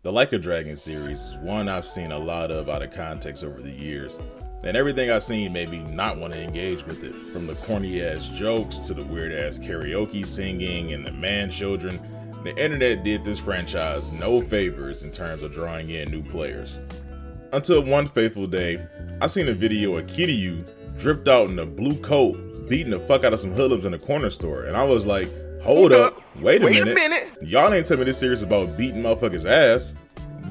The Like a Dragon series is one I've seen a lot of out of context over the years, and everything I've seen made me not want to engage with it. From the corny ass jokes to the weird ass karaoke singing and the man children, the internet did this franchise no favors in terms of drawing in new players. Until one fateful day, I seen a video of JORYU dripped out in a blue coat beating the fuck out of some hoodlums in a corner store, and I was like, hold up, wait a minute. Y'all ain't tell me this series about beating motherfuckers' ass.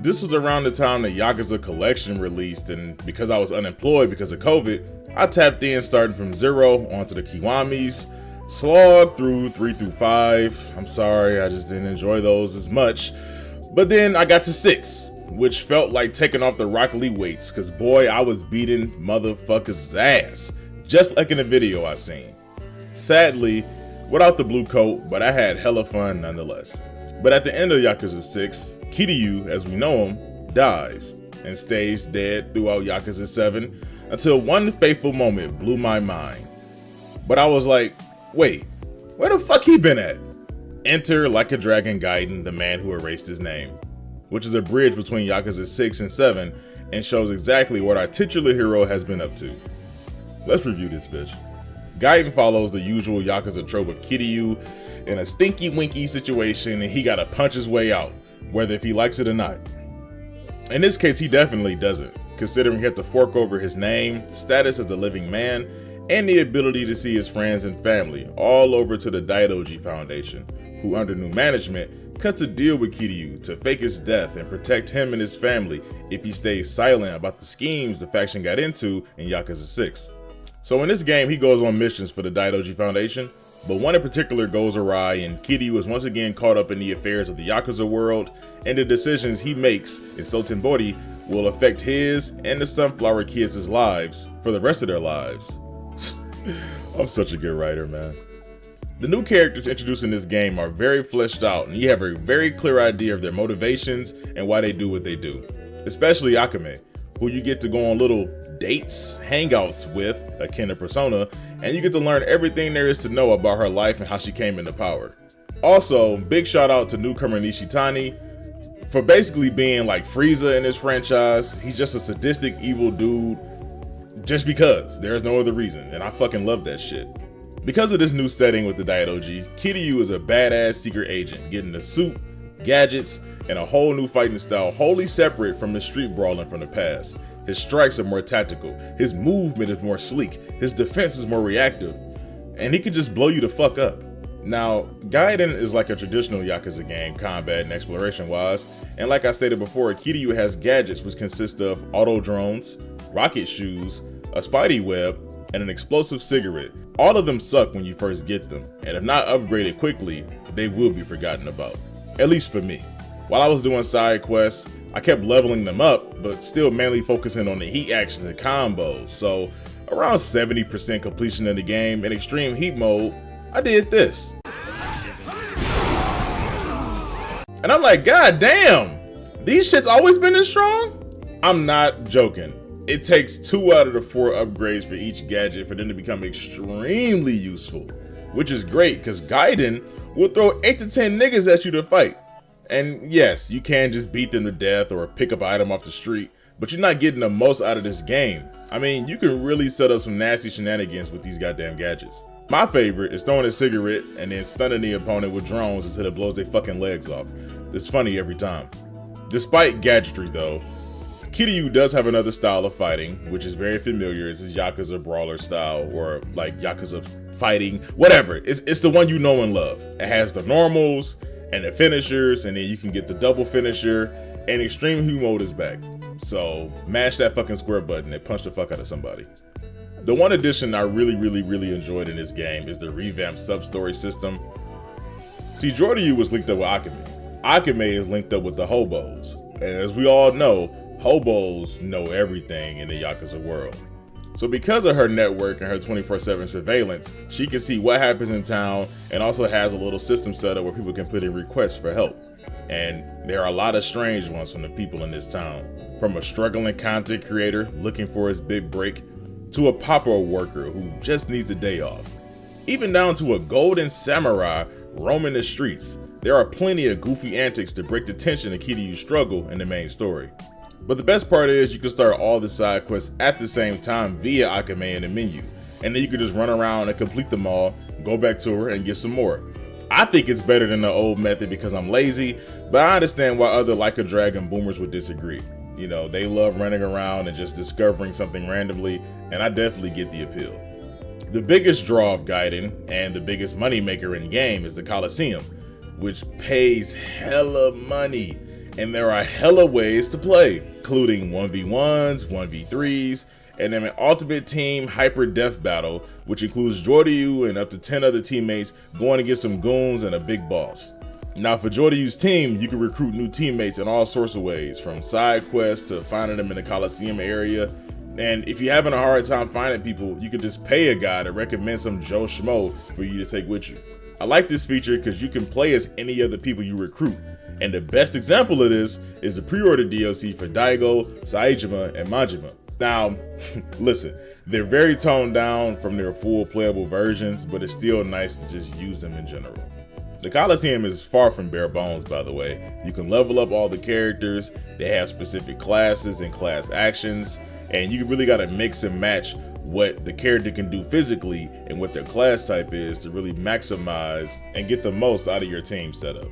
This was around the time the Yakuza Collection released, and because I was unemployed because of COVID, I tapped in starting from 0 onto the Kiwamis, slogged through 3 through 5. I'm sorry, I just didn't enjoy those as much. But then I got to 6, which felt like taking off the Rock Lee weights, cause boy, I was beating motherfuckers' ass, just like in the video I seen. Sadly, without the blue coat, but I had hella fun nonetheless. But at the end of Yakuza 6, JORYU, as we know him, dies and stays dead throughout Yakuza 7 until one fateful moment blew my mind. But I was like, wait, where the fuck he been at? Enter Like a Dragon Gaiden, the man who erased his name, which is a bridge between Yakuza 6 and 7 and shows exactly what our titular hero has been up to. Let's review this bitch. Gaiden follows the usual Yakuza trope of JORYU in a stinky winky situation and he gotta punch his way out, whether if he likes it or not. In this case, he definitely doesn't, considering he had to fork over his name, status as a living man, and the ability to see his friends and family all over to the Daidoji Foundation, who under new management cuts a deal with JORYU to fake his death and protect him and his family if he stays silent about the schemes the faction got into in Yakuza 6. So in this game, he goes on missions for the Daidoji Foundation, but one in particular goes awry and JORYU is once again caught up in the affairs of the Yakuza world, and the decisions he makes in Sotenbori will affect his and the Sunflower Kids' lives for the rest of their lives. I'm such a good writer, man. The new characters introduced in this game are very fleshed out, and you have a very clear idea of their motivations and why they do what they do. Especially Akame, who you get to go on little dates, hangouts with, akin to Persona, and you get to learn everything there is to know about her life and how she came into power. Also, big shout out to newcomer Nishitani for basically being like Frieza in this franchise. He's just a sadistic, evil dude just because. There's no other reason, and I fucking love that shit. Because of this new setting with the Daidoji, JORYU is a badass secret agent, getting a suit, gadgets, and a whole new fighting style wholly separate from his street brawling from the past. His strikes are more tactical, his movement is more sleek, his defense is more reactive, and he can just blow you the fuck up. Now, Gaiden is like a traditional Yakuza game, combat and exploration wise, and like I stated before, JORYU has gadgets which consist of auto drones, rocket shoes, a spidey web, and an explosive cigarette. All of them suck when you first get them, and if not upgraded quickly, they will be forgotten about, at least for me. While I was doing side quests, I kept leveling them up, but still mainly focusing on the heat actions and combos, so around 70% completion of the game in extreme heat mode, I did this. And I'm like, god damn, these shits always been this strong? I'm not joking. It takes 2 out of the 4 upgrades for each gadget for them to become extremely useful, which is great because Gaiden will throw 8 to 10 niggas at you to fight. And yes, you can just beat them to death or pick up an item off the street, but you're not getting the most out of this game. I mean, you can really set up some nasty shenanigans with these goddamn gadgets. My favorite is throwing a cigarette and then stunning the opponent with drones until it blows their fucking legs off. It's funny every time. Despite gadgetry though, JORYU does have another style of fighting, which is very familiar. It's his Yakuza brawler style, or like Yakuza fighting, whatever. It's the one you know and love. It has the normals and the finishers, and then you can get the double finisher, and extreme Hu mode is back. So mash that fucking square button and punch the fuck out of somebody. The one addition I really enjoyed in this game is the revamped sub-story system. See, JORYU was linked up with Akame. Akame is linked up with the hobos. And as we all know, hobos know everything in the Yakuza world. So because of her network and her 24/7 surveillance, she can see what happens in town and also has a little system set up where people can put in requests for help. And there are a lot of strange ones from the people in this town. From a struggling content creator looking for his big break, to a pauper worker who just needs a day off. Even down to a golden samurai roaming the streets, There are plenty of goofy antics to break the tension of Kiryu's struggle in the main story. But the best part is you can start all the side quests at the same time via Akame in the menu, and then you can just run around and complete them all, go back to her and get some more. I think it's better than the old method because I'm lazy, but I understand why other Like a Dragon boomers would disagree. You know, they love running around and just discovering something randomly, and I definitely get the appeal. The biggest draw of Gaiden, and the biggest moneymaker in game, is the Coliseum, which pays hella money, and there are hella ways to play, including 1v1s, 1v3s, and then an ultimate team hyper death battle, which includes JORYU and up to 10 other teammates going against some goons and a big boss. Now for JORYU's team, you can recruit new teammates in all sorts of ways, from side quests to finding them in the Coliseum area. And if you're having a hard time finding people, you can just pay a guy to recommend some Joe Schmo for you to take with you. I like this feature because you can play as any of the people you recruit. And the best example of this is the pre-order DLC for Daigo, Saejima, and Majima. Now, listen, they're very toned down from their full playable versions, but it's still nice to just use them in general. The Coliseum is far from bare bones, by the way. You can level up all the characters, they have specific classes and class actions, and you really gotta mix and match what the character can do physically and what their class type is to really maximize and get the most out of your team setup.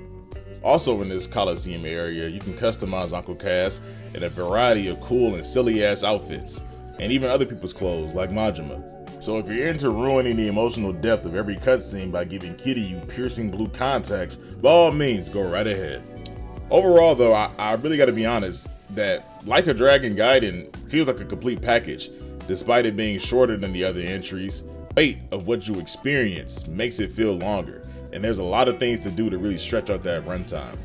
Also in this Coliseum area, you can customize Uncle Cass in a variety of cool and silly ass outfits, and even other people's clothes like Majima. So if you're into ruining the emotional depth of every cutscene by giving Kiryu piercing blue contacts, by all means go right ahead. Overall though, I really gotta be honest that Like a Dragon Gaiden feels like a complete package. Despite it being shorter than the other entries, the weight of what you experience makes it feel longer, and there's a lot of things to do to really stretch out that runtime.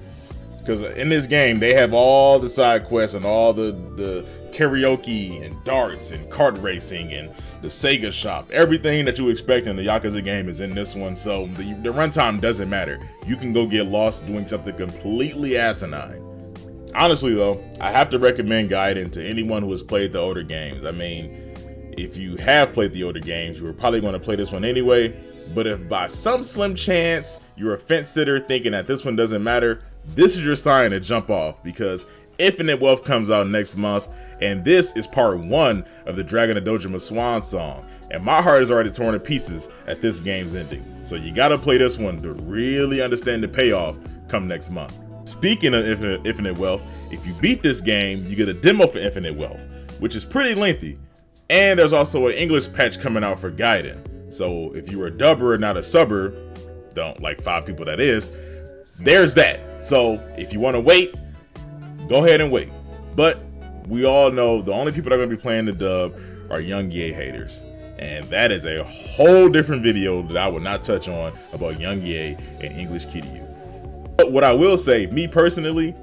Because in this game, they have all the side quests and all the karaoke and darts and kart racing and the Sega shop. Everything that you expect in the Yakuza game is in this one, so the runtime doesn't matter. You can go get lost doing something completely asinine. Honestly though, I have to recommend Gaiden to anyone who has played the older games. I mean, if you have played the older games, you were probably going to play this one anyway, but if by some slim chance you're a fence sitter thinking that this one doesn't matter, this is your sign to jump off, because Infinite Wealth comes out next month, and this is part 1 of the Dragon of Dojima Swan song, and my heart is already torn to pieces at this game's ending. So you gotta play this one to really understand the payoff come next month. Speaking of Infinite Wealth, if you beat this game, you get a demo for Infinite Wealth, which is pretty lengthy. And there's also an English patch coming out for Gaiden. So if you're a dubber and not a subber, don't like 5 people that is, there's that. So if you want to wait, go ahead and wait. But we all know the only people that are going to be playing the dub are Young Ye haters. And that is a whole different video that I will not touch on about Young Ye and English Kiryu. But what I will say, me personally,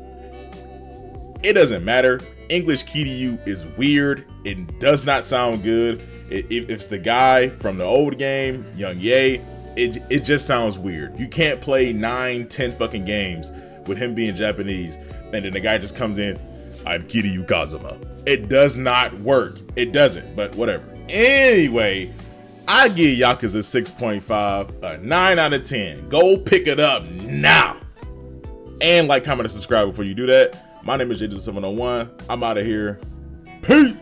it doesn't matter. English Kiryu is weird. It does not sound good. If it's the guy from the old game, Young Ye, it just sounds weird. You can't play 9-10 fucking games with him being Japanese and then the guy just comes in, I'm Kiryu Kazuma. It does not work. It doesn't, but whatever. Anyway, I give Yakuza 6.5 a 9 out of 10. Go pick it up now. And like, comment, and subscribe before you do that. My name is JJ701. I'm out of here. Peace.